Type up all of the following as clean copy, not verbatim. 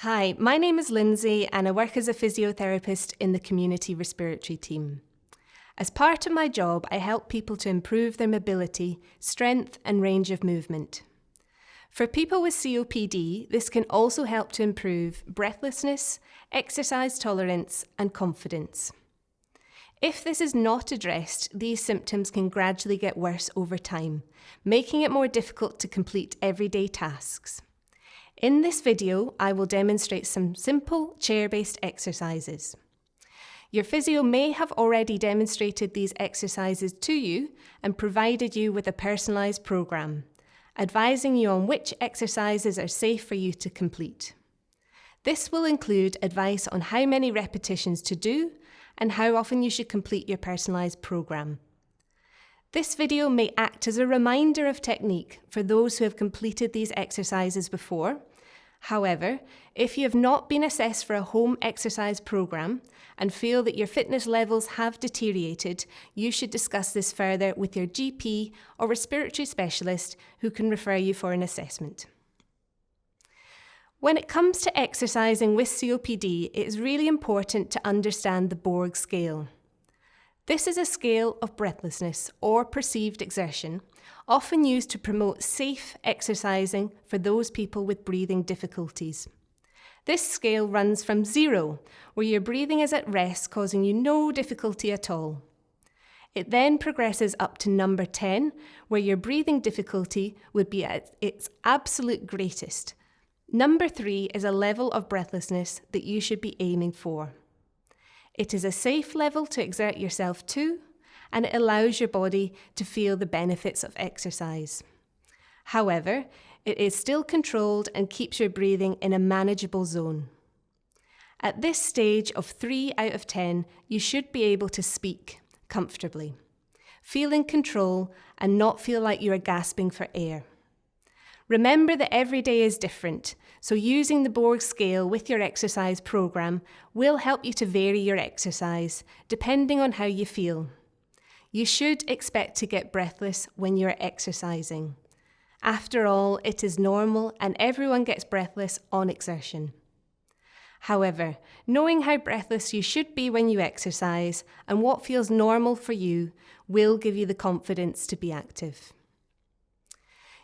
Hi, my name is Lindsay and I work as a physiotherapist in the community respiratory team. As part of my job, I help people to improve their mobility, strength and range of movement. For people with COPD, this can also help to improve breathlessness, exercise tolerance and confidence. If this is not addressed, these symptoms can gradually get worse over time, making it more difficult to complete everyday tasks. In this video, I will demonstrate some simple chair-based exercises. Your physio may have already demonstrated these exercises to you and provided you with a personalised programme, advising you on which exercises are safe for you to complete. This will include advice on how many repetitions to do and how often you should complete your personalised programme. This video may act as a reminder of technique for those who have completed these exercises before. However, if you have not been assessed for a home exercise programme and feel that your fitness levels have deteriorated, you should discuss this further with your GP or respiratory specialist who can refer you for an assessment. When it comes to exercising with COPD, it is really important to understand the Borg Scale. This is a scale of breathlessness or perceived exertion, often used to promote safe exercising for those people with breathing difficulties. This scale runs from 0, where your breathing is at rest, causing you no difficulty at all. It then progresses up to number 10, where your breathing difficulty would be at its absolute greatest. Number 3 is a level of breathlessness that you should be aiming for. It is a safe level to exert yourself to, and it allows your body to feel the benefits of exercise. However, it is still controlled and keeps your breathing in a manageable zone. At this stage of 3 out of 10, you should be able to speak comfortably, feel in control and not feel like you are gasping for air. Remember that every day is different, so using the Borg Scale with your exercise programme will help you to vary your exercise, depending on how you feel. You should expect to get breathless when you're exercising. After all, it is normal and everyone gets breathless on exertion. However, knowing how breathless you should be when you exercise and what feels normal for you will give you the confidence to be active.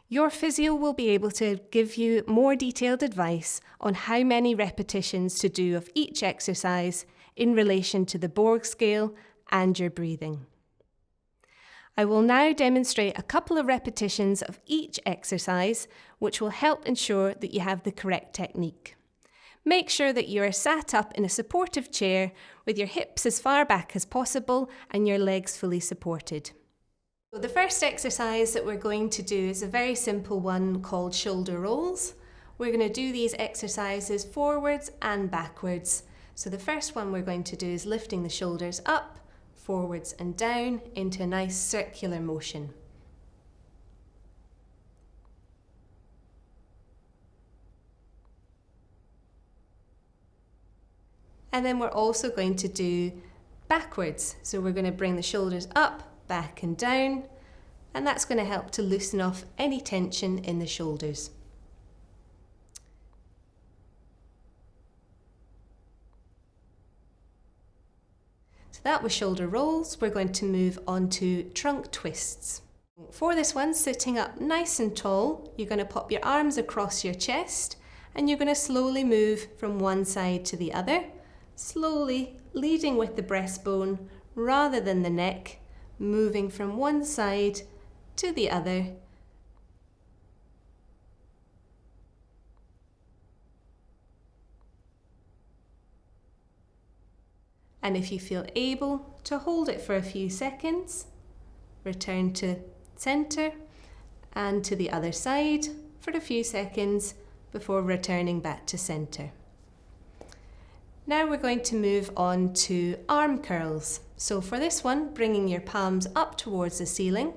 Your physio will be able to give you more detailed advice on how many repetitions to do of each exercise in relation to the Borg Scale and your breathing. I will now demonstrate a couple of repetitions of each exercise, which will help ensure that you have the correct technique. Make sure that you are sat up in a supportive chair with your hips as far back as possible and your legs fully supported. So the first exercise that we're going to do is a very simple one called shoulder rolls. We're going to do these exercises forwards and backwards. So the first one we're going to do is lifting the shoulders up, forwards and down into a nice circular motion. And then we're also going to do backwards. So we're going to bring the shoulders up, back and down, and that's going to help to loosen off any tension in the shoulders. So that was shoulder rolls. We're going to move on to trunk twists. For this one, sitting up nice and tall, you're going to pop your arms across your chest and you're going to slowly move from one side to the other, slowly leading with the breastbone rather than the neck, moving from one side to the other. And if you feel able to hold it for a few seconds, return to centre and to the other side for a few seconds before returning back to centre. Now we're going to move on to arm curls. So for this one, bringing your palms up towards the ceiling,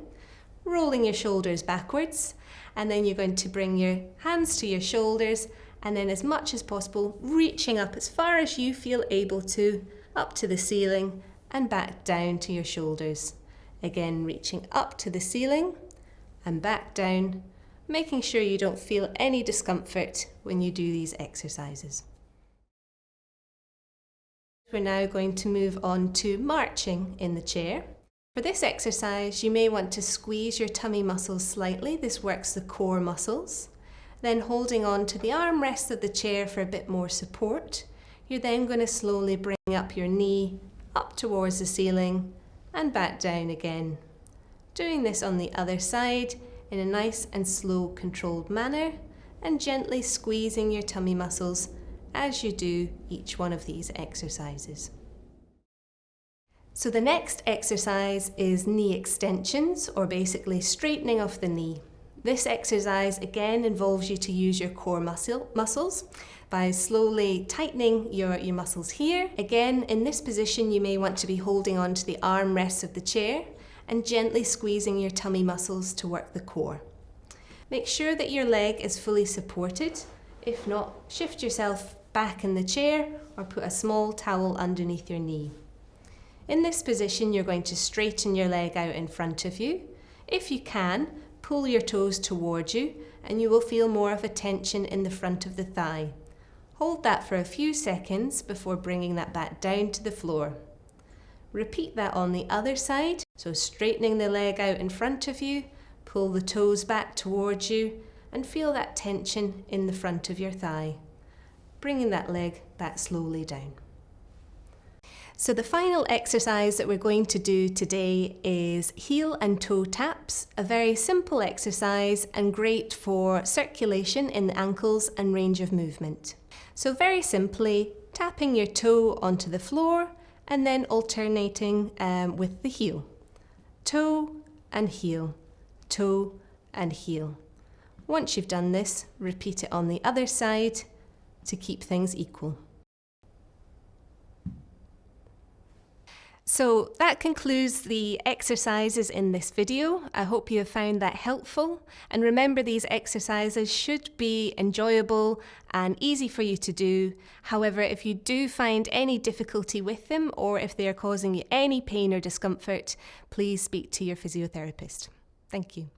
rolling your shoulders backwards, and then you're going to bring your hands to your shoulders, and then as much as possible, reaching up as far as you feel able to, up to the ceiling and back down to your shoulders. Again, reaching up to the ceiling and back down making sure you don't feel any discomfort when you do these exercises. We're now going to move on to marching in the chair. For this exercise, you may want to squeeze your tummy muscles slightly. This works the core muscles. Then holding on to the armrest of the chair for a bit more support, you're then going to slowly bring up your knee up towards the ceiling and back down again. Doing this on the other side in a nice and slow controlled manner, and gently squeezing your tummy muscles as you do each one of these exercises. So the next exercise is knee extensions, or basically straightening of the knee. This exercise again involves you to use your core muscles by slowly tightening your muscles here. Again, in this position you may want to be holding on to the armrests of the chair and gently squeezing your tummy muscles to work the core. Make sure that your leg is fully supported. If not, shift yourself back in the chair or put a small towel underneath your knee. In this position, you're going to straighten your leg out in front of you. If you can, pull your toes towards you and you will feel more of a tension in the front of the thigh. Hold that for a few seconds before bringing that back down to the floor. Repeat that on the other side, so straightening the leg out in front of you, pull the toes back towards you and feel that tension in the front of your thigh. Bringing that leg back slowly down. So the final exercise that we're going to do today is heel and toe taps, a very simple exercise and great for circulation in the ankles and range of movement. So very simply, tapping your toe onto the floor and then alternating with the heel. Toe and heel, toe and heel. Once you've done this, repeat it on the other side to keep things equal. So that concludes the exercises in this video. I hope you have found that helpful. And remember, these exercises should be enjoyable and easy for you to do. However, if you do find any difficulty with them or if they are causing you any pain or discomfort, please speak to your physiotherapist. Thank you.